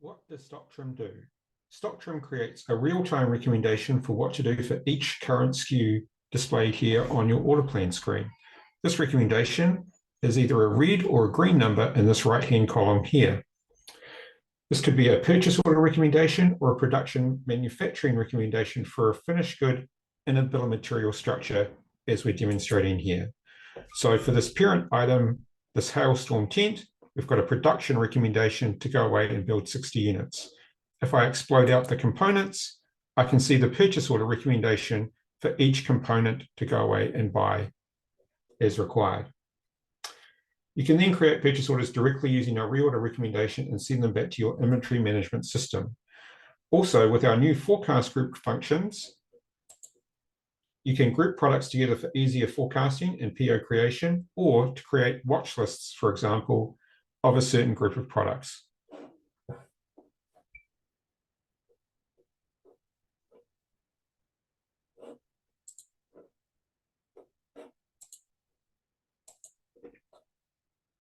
What does StockTrim do? StockTrim creates a real-time recommendation for what to do for each current SKU displayed here on your order plan screen. This recommendation is either a red or a green number in this right-hand column here. This could be a purchase order recommendation or a production manufacturing recommendation for a finished good in a bill of material structure, as we're demonstrating here. So for this parent item, this hailstorm tent, we've got a production recommendation to go away and build 60 units. If I explode out the components, I can see the purchase order recommendation for each component to go away and buy as required. You can then create purchase orders directly using our reorder recommendation and send them back to your inventory management system. Also, with our new forecast group functions, you can group products together for easier forecasting and PO creation, or to create watch lists, for example, of a certain group of products.